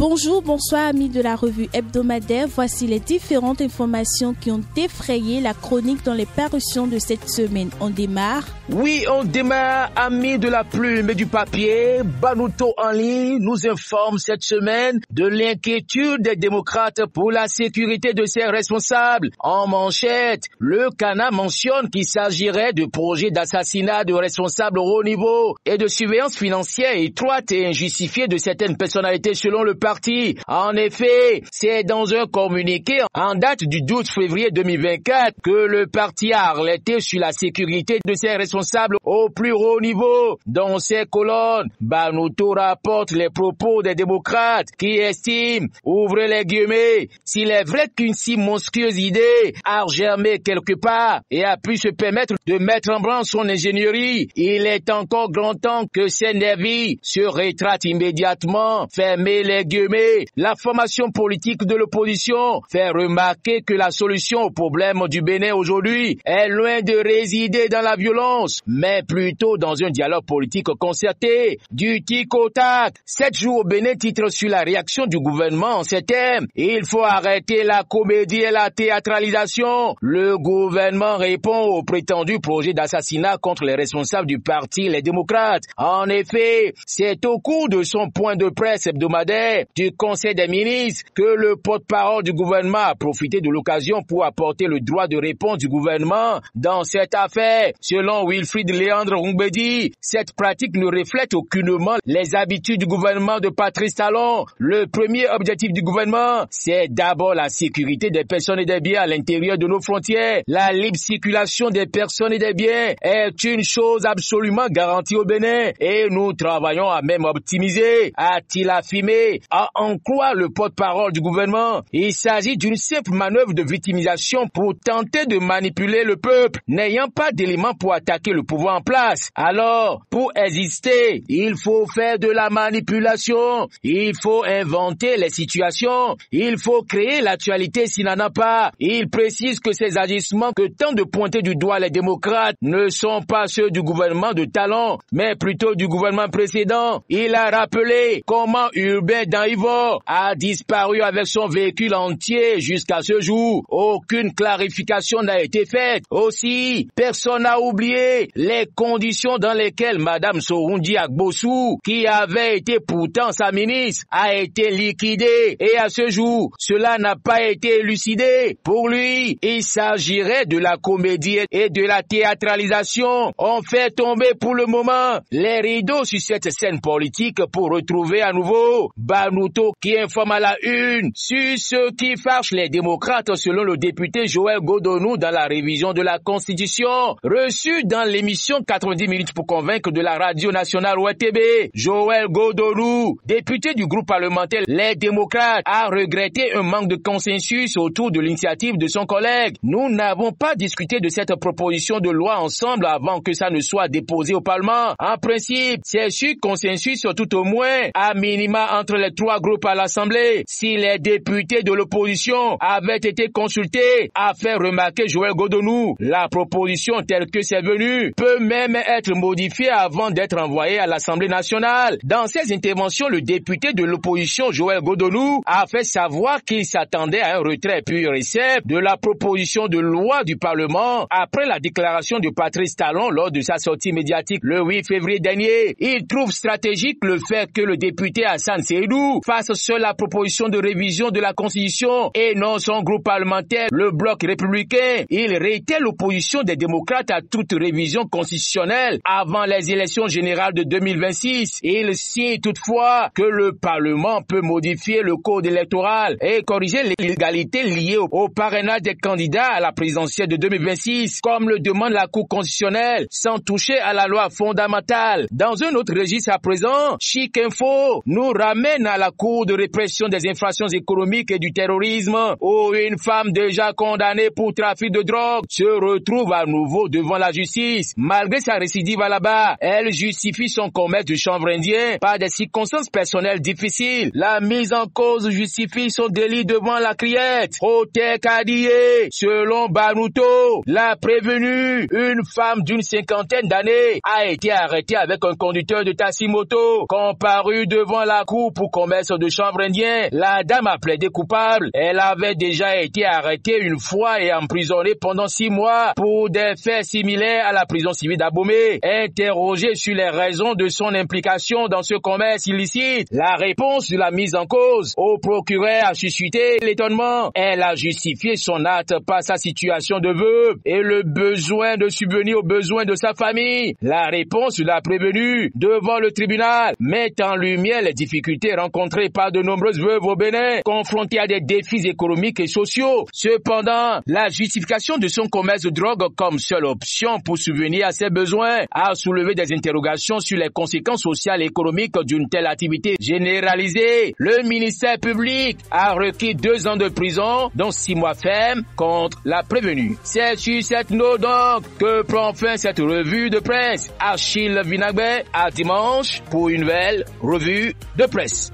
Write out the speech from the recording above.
Bonjour, bonsoir amis de la revue hebdomadaire. Voici les différentes informations qui ont effrayé la chronique dans les parutions de cette semaine. On démarre. Oui, on démarre, amis de la plume et du papier. Banouto en ligne nous informe cette semaine de l'inquiétude des démocrates pour la sécurité de ses responsables. En manchette, le Cana mentionne qu'il s'agirait de projets d'assassinat de responsables au haut niveau et de surveillance financière étroite et injustifiée de certaines personnalités selon le parti. En effet, c'est dans un communiqué en date du 12 février 2024 que le parti a alerté sur la sécurité de ses responsables au plus haut niveau. Dans ces colonnes, Banouto rapporte les propos des démocrates qui estiment, ouvrez les guillemets, s'il est vrai qu'une si monstrueuse idée a germé quelque part et a pu se permettre de mettre en branle son ingénierie, il est encore grand temps que ces nervis se rétractent immédiatement. Fermez les guillemets. La formation politique de l'opposition fait remarquer que la solution au problème du Bénin aujourd'hui est loin de résider dans la violence, mais plutôt dans un dialogue politique concerté. Du tic au tac, 7 jours au Bénin titre sur la réaction du gouvernement en ces termes. Il faut arrêter la comédie et la théâtralisation. Le gouvernement répond au prétendu projet d'assassinat contre les responsables du parti Les Démocrates. En effet, c'est au cours de son point de presse hebdomadaire du Conseil des ministres que le porte-parole du gouvernement a profité de l'occasion pour apporter le droit de réponse du gouvernement dans cette affaire. Selon Wilfried Léandre Roumbedi, cette pratique ne reflète aucunement les habitudes du gouvernement de Patrice Talon. Le premier objectif du gouvernement, c'est d'abord la sécurité des personnes et des biens à l'intérieur de nos frontières. La libre circulation des personnes et des biens est une chose absolument garantie au Bénin et nous travaillons à même optimiser, a-t-il affirmé. À en croire le porte-parole du gouvernement, il s'agit d'une simple manœuvre de victimisation pour tenter de manipuler le peuple, n'ayant pas d'éléments pour attaquer le pouvoir en place. Alors, pour exister, il faut faire de la manipulation, il faut inventer les situations, il faut créer l'actualité s'il n'en a pas. Il précise que ces agissements que tentent de pointer du doigt les démocrates ne sont pas ceux du gouvernement de Talon, mais plutôt du gouvernement précédent. Il a rappelé comment Urbain Danivor a disparu avec son véhicule entier jusqu'à ce jour. Aucune clarification n'a été faite. Aussi, personne n'a oublié les conditions dans lesquelles Madame Soroundi Agbossou, qui avait été pourtant sa ministre, a été liquidée. Et à ce jour, cela n'a pas été élucidé. Pour lui, il s'agirait de la comédie et de la théâtralisation. On fait tomber pour le moment les rideaux sur cette scène politique pour retrouver à nouveau Banouto qui informe à la une sur ce qui fâche les démocrates selon le député Joël Godonou dans la révision de la Constitution. Reçu dans l'émission 90 minutes pour convaincre de la radio nationale ORTB, Joël Godonou, député du groupe parlementaire Les Démocrates, a regretté un manque de consensus autour de l'initiative de son collègue. Nous n'avons pas discuté de cette proposition de loi ensemble avant que ça ne soit déposé au Parlement. En principe, c'est sur consensus tout au moins, à minima entre les trois groupes à l'Assemblée. Si les députés de l'opposition avaient été consultés, a fait remarquer Joël Godonou, la proposition telle que c'est venu peut même être modifiée avant d'être envoyée à l'Assemblée nationale. Dans ses interventions, le député de l'opposition Joël Godonou a fait savoir qu'il s'attendait à un retrait pur et simple de la proposition de loi du Parlement après la déclaration de Patrice Talon lors de sa sortie médiatique le 8 février dernier. Il trouve stratégique le fait que le député Hassan Seydou fasse seul la proposition de révision de la Constitution et non son groupe parlementaire, le Bloc républicain. Il réitère l'opposition des démocrates à toute révision constitutionnelle avant les élections générales de 2026. Il signe toutefois que le Parlement peut modifier le code électoral et corriger l'illégalité liée au parrainage des candidats à la présidentielle de 2026, comme le demande la Cour constitutionnelle, sans toucher à la loi fondamentale. Dans un autre registre à présent, Chic Info nous ramène à la Cour de répression des infractions économiques et du terrorisme, où une femme déjà condamnée pour trafic de drogue se retrouve à nouveau devant la justice. Malgré sa récidive là-bas, elle justifie son commerce de chanvre indien par des circonstances personnelles difficiles. La mise en cause justifie son délit devant la criette. Hôtel Kadie, selon Banouto, la prévenue, une femme d'une cinquantaine d'années, a été arrêtée avec un conducteur de taxi-moto, comparu devant la cour pour commettre commerce de chanvre indien. La dame a plaidé coupable. Elle avait déjà été arrêtée une fois et emprisonnée pendant 6 mois pour des faits similaires à la prison civile d'Abomey. Interrogée sur les raisons de son implication dans ce commerce illicite, la réponse de la mise en cause au procureur a suscité l'étonnement. Elle a justifié son acte par sa situation de veuve et le besoin de subvenir aux besoins de sa famille. La réponse de la prévenue devant le tribunal met en lumière les difficultés rencontrées par de nombreuses veuves au Bénin, confrontées à des défis économiques et sociaux. Cependant, la justification de son commerce de drogue comme seule option pour subvenir à ses besoins a soulevé des interrogations sur les conséquences sociales et économiques d'une telle activité généralisée. Le ministère public a requis 2 ans de prison, dont 6 mois fermes, contre la prévenue. C'est sur cette note donc que prend fin cette revue de presse. Achille Vinagbe, à dimanche pour une nouvelle revue de presse.